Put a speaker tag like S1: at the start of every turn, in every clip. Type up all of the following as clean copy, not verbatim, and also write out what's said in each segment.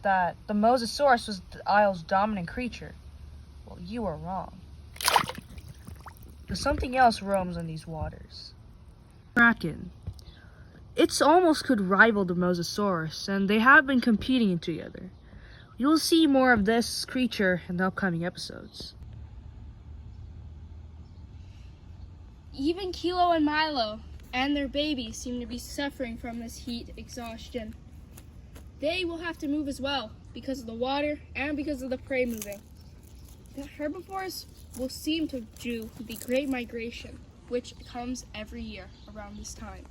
S1: that the Mosasaurus was the Isle's dominant creature. Well, you are wrong. But something else roams in these waters. Kraken. It's almost could rival the Mosasaurus, and they have been competing together. You'll see more of this creature in the upcoming episodes.
S2: Even Kilo and Milo and their babies seem to be suffering from this heat exhaustion. They will have to move as well because of the water and because of the prey moving. The herbivores will seem to do the Great Migration, which comes every year around this time.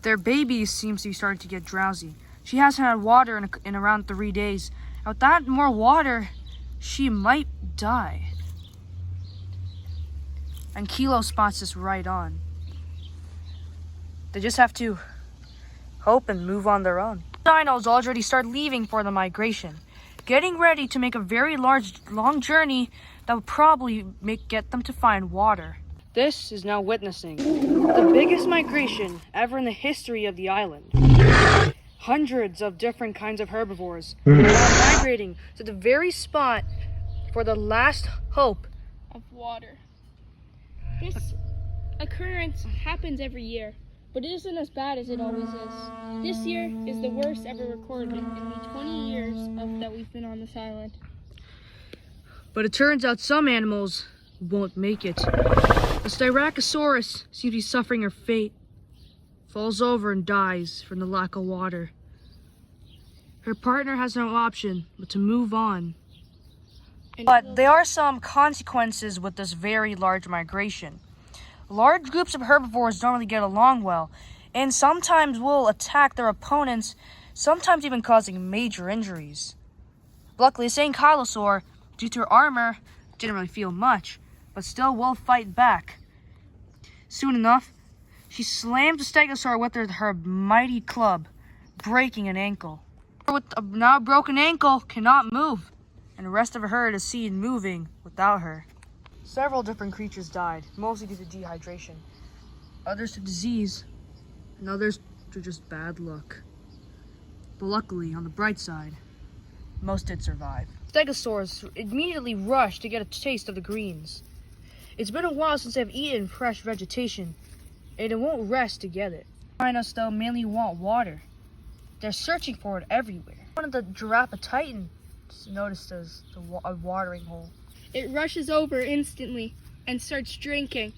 S1: Their baby seems to be starting to get drowsy. She hasn't had water in around 3 days. Without more water, she might die. And Kilo spots this right on. They just have to hope and move on their own. Dinos already start leaving for the migration, getting ready to make a very long journey that will probably get them to find water. This is now witnessing the biggest migration ever in the history of the island. Hundreds of different kinds of herbivores are migrating to the very spot for the last hope
S2: of water. This occurrence happens every year, but it isn't as bad as it always is. This year is the worst ever recorded in the 20 years that we've been on this island.
S1: But it turns out some animals won't make it. The Styracosaurus seems to be suffering her fate. Falls over and dies from the lack of water. Her partner has no option but to move on. But there are some consequences with this very large migration. Large groups of herbivores don't really get along well, and sometimes will attack their opponents, sometimes even causing major injuries. Luckily, the Ankylosaur, due to her armor, didn't really feel much, but still will fight back. Soon enough, she slammed the Stegosaur with her mighty club, breaking an ankle. With a now broken ankle, cannot move, and the rest of her herd is seen moving without her. Several different creatures died, mostly due to dehydration. Others to disease, and others to just bad luck. But luckily, on the bright side, most did survive. Stegosaurs immediately rushed to get a taste of the greens. It's been a while since they've eaten fresh vegetation, and it won't rest to get it. Dinos, though, mainly want water. They're searching for it everywhere. One of the Giraffe Titans noticed as a watering hole.
S2: It rushes over instantly and starts drinking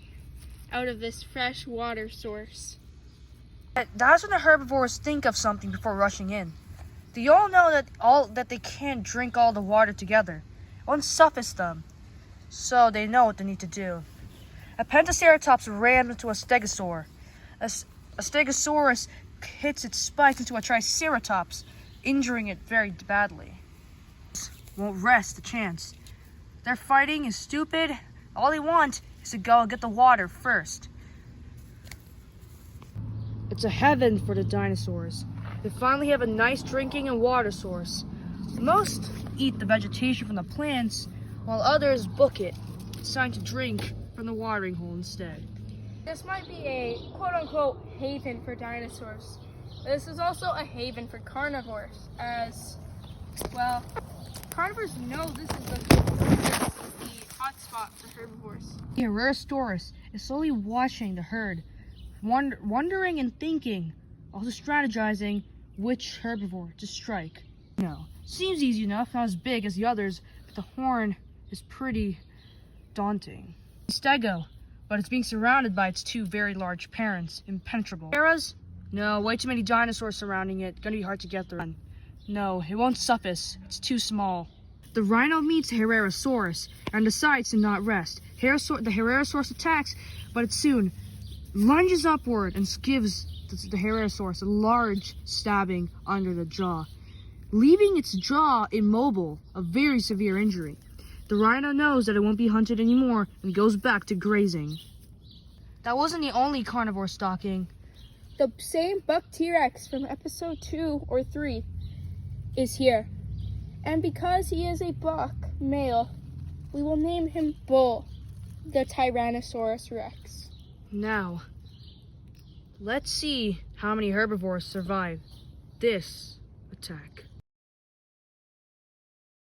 S2: out of this fresh water source.
S1: That's when the herbivores think of something before rushing in. They all know that they can't drink all the water together. It won't suffice them, so they know what they need to do. A Pentaceratops rammed into a Stegosaur. A Stegosaurus hits its spikes into a Triceratops, injuring it very badly. Won't rest a chance. Their fighting is stupid. All they want is to go and get the water first. It's a heaven for the dinosaurs. They finally have a nice drinking and water source. Most eat the vegetation from the plants, while others book it, deciding to drink from the watering hole instead.
S2: This might be a quote-unquote haven for dinosaurs. This is also a haven for carnivores, as, well, carnivores know this is the hot spot for herbivores.
S1: The Herrerasaurus is slowly watching the herd, wondering and thinking, also strategizing which herbivore to strike. No, seems easy enough, not as big as the others, but the horn is pretty daunting. Stego, but it's being surrounded by its two very large parents, impenetrable. Heras? No, way too many dinosaurs surrounding it, gonna be hard to get through. No, it won't suffice, it's too small. The rhino meets the Herrerasaurus and decides to not rest. The Herrerasaurus attacks, but it soon lunges upward and gives the Herrerasaurus a large stabbing under the jaw, leaving its jaw immobile, a very severe injury. The rhino knows that it won't be hunted anymore and goes back to grazing. That wasn't the only carnivore stalking.
S2: The same buck T-Rex from episode 2 or 3 is here. And because he is a buck male, we will name him Bull, the Tyrannosaurus Rex.
S1: Now, let's see how many herbivores survive this attack.